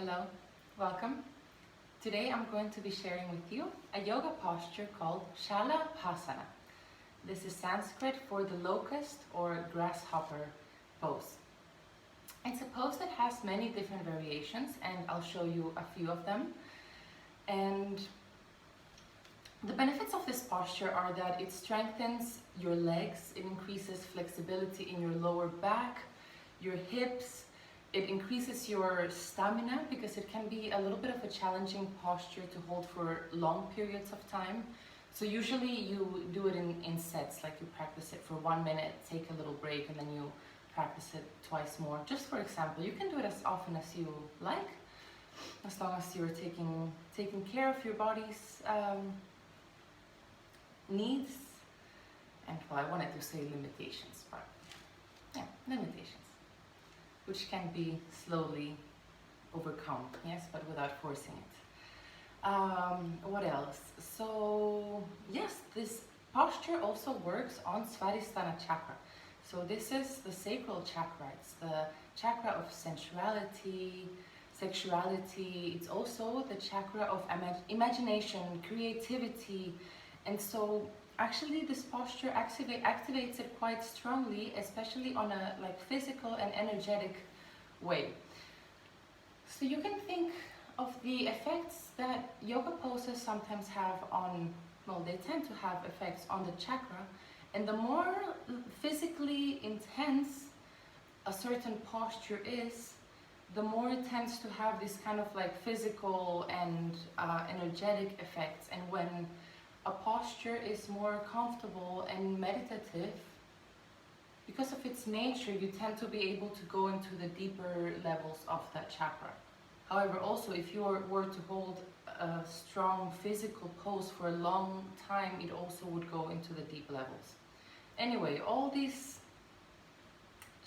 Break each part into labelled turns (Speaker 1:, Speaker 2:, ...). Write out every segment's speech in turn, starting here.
Speaker 1: Hello, welcome. Today I'm going to be sharing with you a yoga posture called Śalabhāsana. This is Sanskrit for the locust or grasshopper pose. It's a pose that has many different variations and I'll show you a few of them. And the benefits of this posture are that it strengthens your legs, it increases flexibility in your lower back, your hips. It increases your stamina because it can be a little bit of a challenging posture to hold for long periods of time. So usually you do it in sets, like you practice it for 1 minute, take a little break, and then you practice it twice more. Just for example, you can do it as often as you like, as long as you're taking care of your body's needs. And well, I wanted to say limitations, but yeah, limitations, which can be slowly overcome, yes, but without forcing it. What else? So, yes, this posture also works on Svadhisthana chakra. So this is the sacral chakra. It's the chakra of sensuality, sexuality. It's also the chakra of imagination, creativity. And so actually this posture activates it quite strongly, especially on a physical and energetic way. So you can think of the effects that yoga poses sometimes have on, well, they tend to have effects on the chakra, and the more physically intense a certain posture is, the more it tends to have this kind of physical and energetic effects. And when a posture is more comfortable and meditative, because of its nature, you tend to be able to go into the deeper levels of that chakra. However, also if you were to hold a strong physical pose for a long time, it also would go into the deep levels. Anyway, all these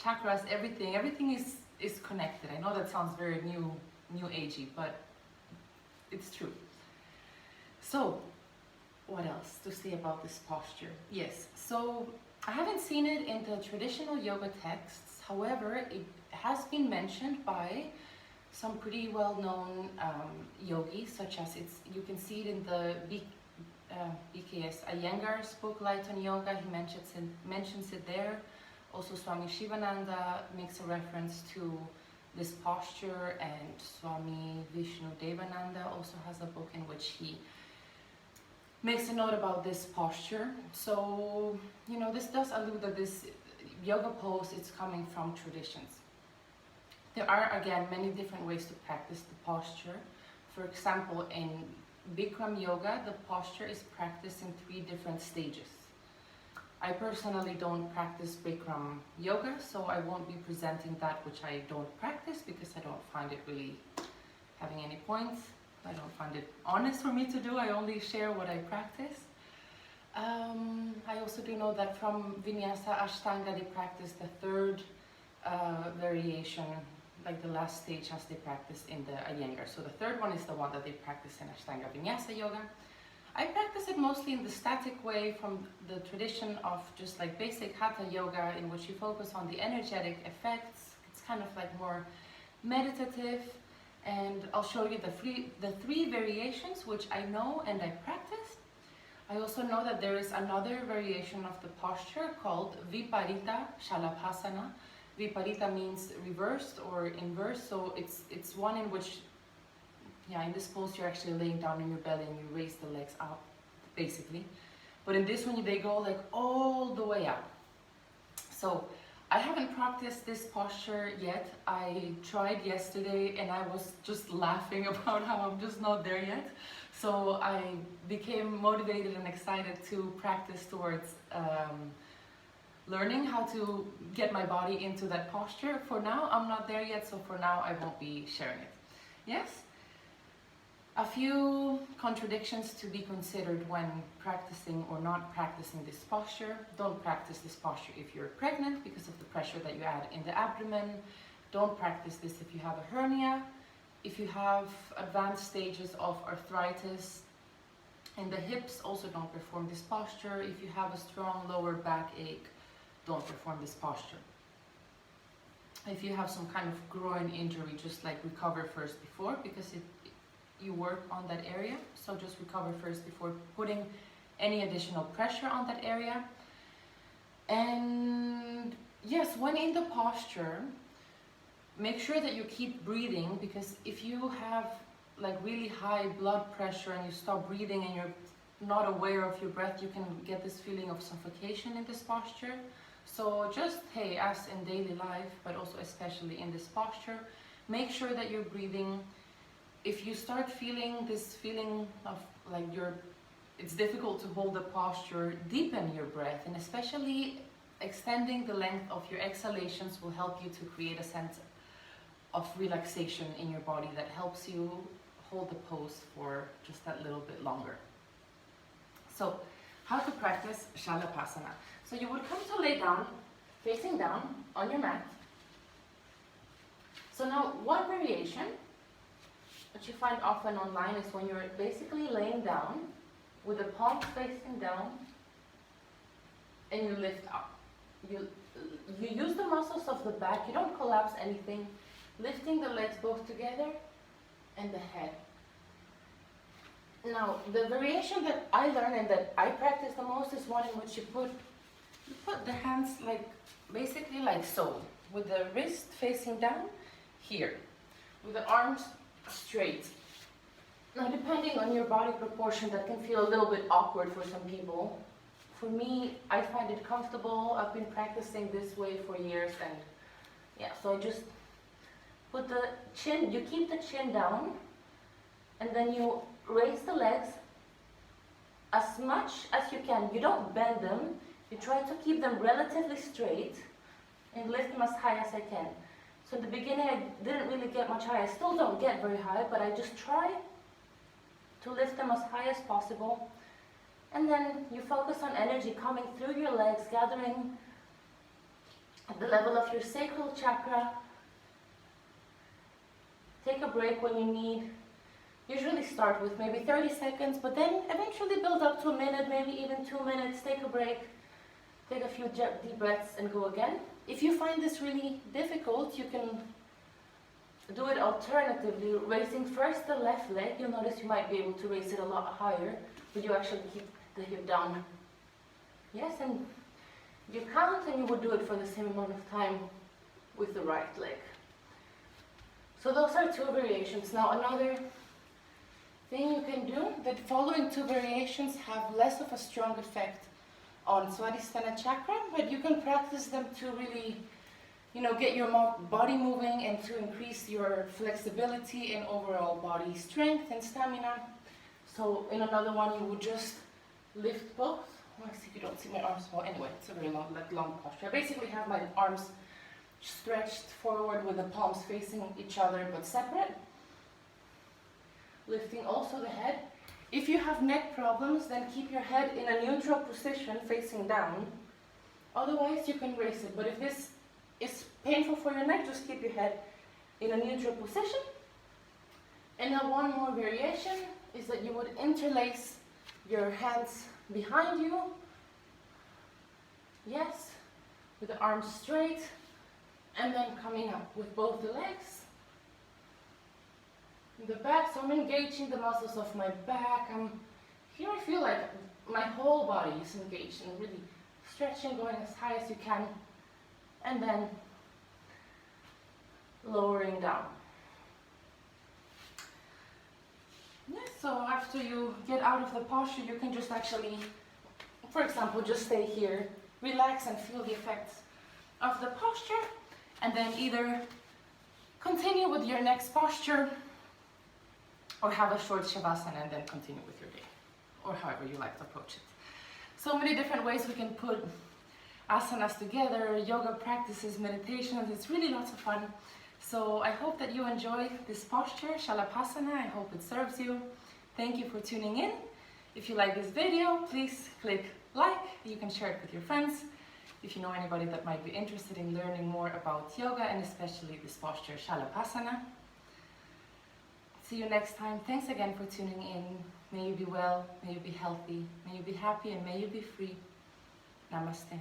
Speaker 1: chakras, everything is connected. I know that sounds very new agey, but it's true. So, what else to say about this posture? Yes, so I haven't seen it in the traditional yoga texts. However, it has been mentioned by some pretty well-known yogis, such as you can see it in the BKS Iyengar's book Light on Yoga. He mentions it there. Also, Swami Shivananda makes a reference to this posture, and Swami Vishnu Devananda also has a book in which he makes a note about this posture. So, this does allude that this yoga pose is coming from traditions. There are, again, many different ways to practice the posture. For example, in Bikram yoga, the posture is practiced in 3 different stages. I personally don't practice Bikram yoga, so I won't be presenting that which I don't practice, because I don't find it really having any points. I don't find it honest for me to do. I only share what I practice. I also do know that from Vinyasa Ashtanga they practice the 3rd variation, like the last stage as they practice in the Iyengar. So the 3rd one is the one that they practice in Ashtanga Vinyasa Yoga. I practice it mostly in the static way, from the tradition of just basic Hatha Yoga, in which you focus on the energetic effects. It's kind of more meditative. And I'll show you the 3 variations which I know and I practice. I also know that there is another variation of the posture called Viparita Śalabhāsana. Viparita means reversed or inverse, so it's one in which, in this pose you're actually laying down in your belly and you raise the legs up, basically. But in this one they go all the way up. So I haven't practiced this posture yet. I tried yesterday and I was just laughing about how I'm just not there yet. So I became motivated and excited to practice towards learning how to get my body into that posture. For now, I'm not there yet, so for now I won't be sharing it. Yes? A few contradictions to be considered when practicing or not practicing this posture. Don't practice this posture if you're pregnant because of the pressure that you add in the abdomen. Don't practice this if you have a hernia. If you have advanced stages of arthritis in the hips, also don't perform this posture. If you have a strong lower back ache, don't perform this posture. If you have some kind of groin injury, just like recover first before, because you work on that area. So just recover first before putting any additional pressure on that area. And yes, when in the posture, make sure that you keep breathing, because if you have like really high blood pressure and you stop breathing and you're not aware of your breath, you can get this feeling of suffocation in this posture. So just, hey, as in daily life, but also especially in this posture, make sure that you're breathing. If you start feeling this feeling of like it's difficult to hold the posture, deepen your breath, and especially extending the length of your exhalations will help you to create a sense of relaxation in your body that helps you hold the pose for just that little bit longer. So, how to practice Śalabhāsana. So you would come to lay down, facing down on your mat. So now one variation that you find often online is when you're basically laying down with the palms facing down and you lift up. You use the muscles of the back, you don't collapse anything, lifting the legs both together and the head. Now, the variation that I learned and that I practice the most is one in which you put the hands like, basically like so, with the wrist facing down here, with the arms straight. Now, depending on your body proportion, that can feel a little bit awkward for some people. For me, I find it comfortable. I've been practicing this way for years, and yeah, so I just put the chin, you keep the chin down, and then you raise the legs as much as you can. You don't bend them, you try to keep them relatively straight and lift them as high as I can. So in the beginning I didn't really get much high. I still don't get very high, but I just try to lift them as high as possible. And then you focus on energy coming through your legs, gathering at the level of your sacral chakra. Take a break when you need. Usually start with maybe 30 seconds, but then eventually build up to a minute, maybe even 2 minutes. Take a break, take a few deep breaths and go again. If you find this really difficult, you can do it alternatively, raising first the left leg. You'll notice you might be able to raise it a lot higher, but you actually keep the hip down. Yes, and you count and you would do it for the same amount of time with the right leg. So those are two variations. Now another thing you can do, the following two variations have less of a strong effect on Svadhisthana chakra, but you can practice them to really, get your body moving and to increase your flexibility and overall body strength and stamina. So in another one, you would just lift both. Well, I see you don't see my arms. Well, anyway, it's a very long posture. I basically have my arms stretched forward with the palms facing each other but separate. Lifting also the head. If you have neck problems, then keep your head in a neutral position facing down. Otherwise, you can raise it. But if this is painful for your neck, just keep your head in a neutral position. And now one more variation is that you would interlace your hands behind you. Yes, with the arms straight. And then coming up with both the legs. The back, so I'm engaging the muscles of my back. Here I feel like my whole body is engaged and really stretching, going as high as you can, and then lowering down. Yes, so after you get out of the posture, you can just actually, for example, just stay here, relax and feel the effects of the posture, and then either continue with your next posture or have a short shavasana and then continue with your day, or however you like to approach it. So many different ways we can put asanas together, yoga practices, meditations. It's really lots of fun. So I hope that you enjoy this posture, Śalabhāsana. I hope it serves you. Thank you for tuning in. If you like this video, please click like. You can share it with your friends. If you know anybody that might be interested in learning more about yoga and especially this posture, Śalabhāsana. See you next time. Thanks again for tuning in. May you be well, may you be healthy, may you be happy, and may you be free. Namaste.